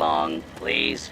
along, please?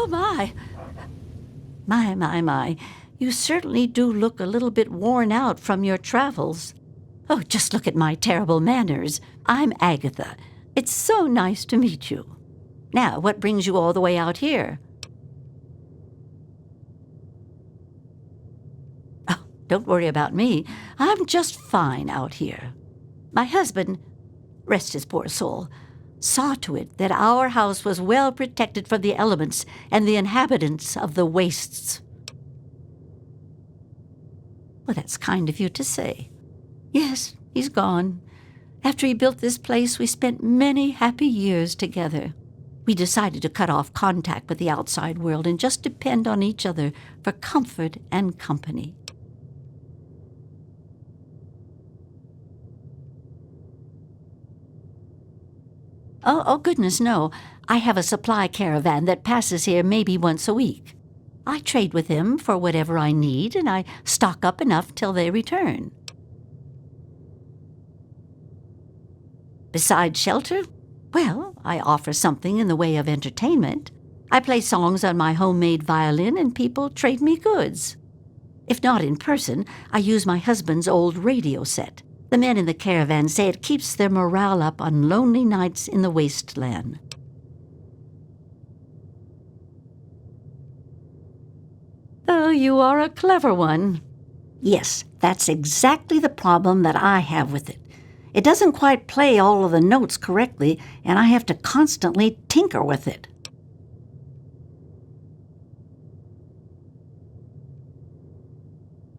Oh, my. My. You certainly do look a little bit worn out from your travels. Oh, just look at my terrible manners. I'm Agatha. It's so nice to meet you. Now, what brings you all the way out here? Oh, don't worry about me. I'm just fine out here. My husband, rest his poor soul, saw to it that our house was well protected from the elements and the inhabitants of the wastes. Well, that's kind of you to say. Yes, he's gone. After he built this place, we spent many happy years together. We decided to cut off contact with the outside world and just depend on each other for comfort and company. Oh, goodness, no. I have a supply caravan that passes here maybe once a week. I trade with them for whatever I need, and I stock up enough till they return. Besides shelter, well, I offer something in the way of entertainment. I play songs on my homemade violin, and people trade me goods. If not in person, I use my husband's old radio set. The men in the caravan say it keeps their morale up on lonely nights in the wasteland. Oh, you are a clever one. Yes, that's exactly the problem that I have with it. It doesn't quite play all of the notes correctly, and I have to constantly tinker with it.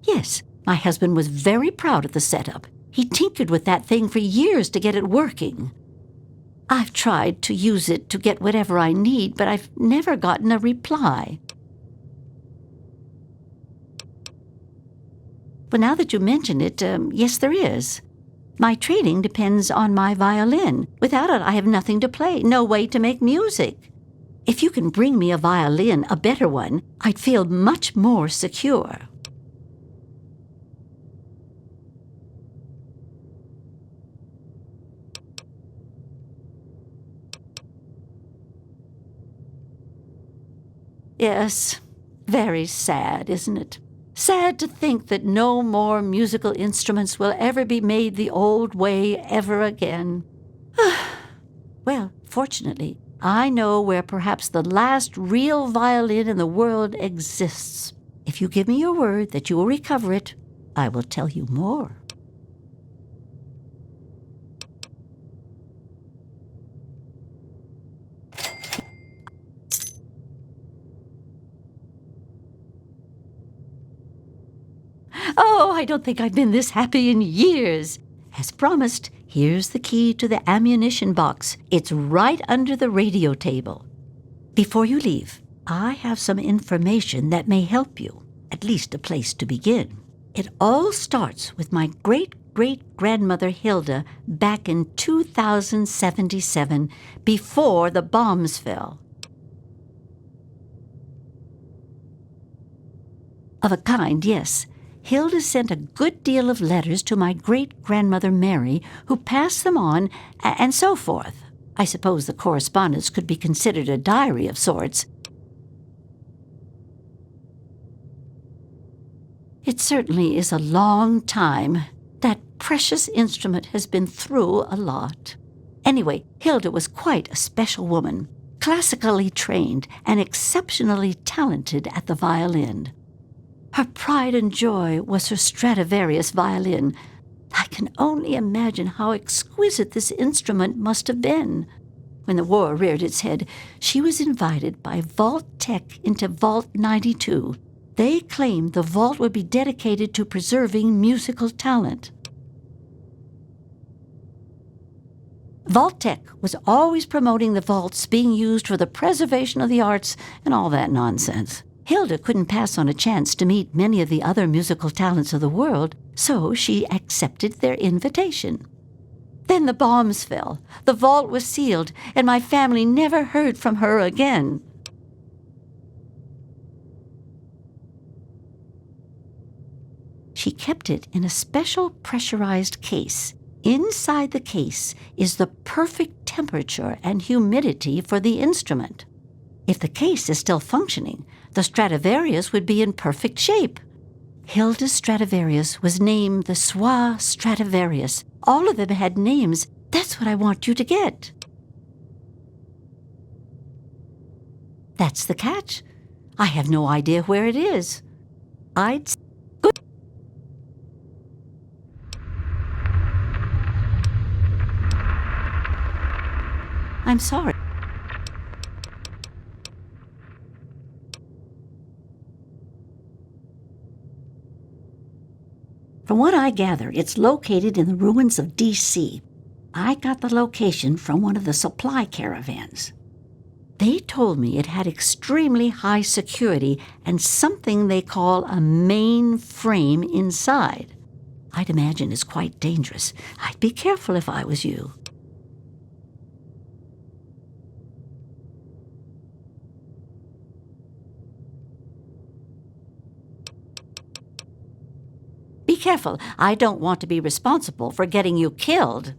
Yes, my husband was very proud of the setup. He tinkered with that thing for years to get it working. I've tried to use it to get whatever I need, but I've never gotten a reply. But now that you mention it, yes, there is. My trading depends on my violin. Without it, I have nothing to play, no way to make music. If you can bring me a violin, a better one, I'd feel much more secure. Yes, very sad, isn't it? Sad to think that no more musical instruments will ever be made the old way ever again. Well, fortunately, I know where perhaps the last real violin in the world exists. If you give me your word that you will recover it, I will tell you more. Oh, I don't think I've been this happy in years. As promised, here's the key to the ammunition box. It's right under the radio table. Before you leave, I have some information that may help you, at least a place to begin. It all starts with my great-great-grandmother Hilda back in 2077, before the bombs fell. Of a kind, yes. Hilda sent a good deal of letters to my great-grandmother Mary, who passed them on, and so forth. I suppose the correspondence could be considered a diary of sorts. It certainly is a long time. That precious instrument has been through a lot. Anyway, Hilda was quite a special woman, classically trained and exceptionally talented at the violin. Her pride and joy was her Stradivarius violin. I can only imagine how exquisite this instrument must have been. When the war reared its head, she was invited by Vault Tech into Vault 92. They claimed the vault would be dedicated to preserving musical talent. Vault Tech was always promoting the vaults being used for the preservation of the arts and all that nonsense. Hilda couldn't pass on a chance to meet many of the other musical talents of the world, so she accepted their invitation. Then the bombs fell, the vault was sealed, and my family never heard from her again. She kept it in a special pressurized case. Inside the case is the perfect temperature and humidity for the instrument. If the case is still functioning, the Stradivarius would be in perfect shape. Hilda Stradivarius was named the Soi Stradivarius. All of them had names. That's what I want you to get. That's the catch. I have no idea where it is. Good. I'm sorry. From what I gather, it's located in the ruins of D.C. I got the location from one of the supply caravans. They told me it had extremely high security and something they call a mainframe inside. I'd imagine it's quite dangerous. I'd be careful if I was you. Be careful. I don't want to be responsible for getting you killed.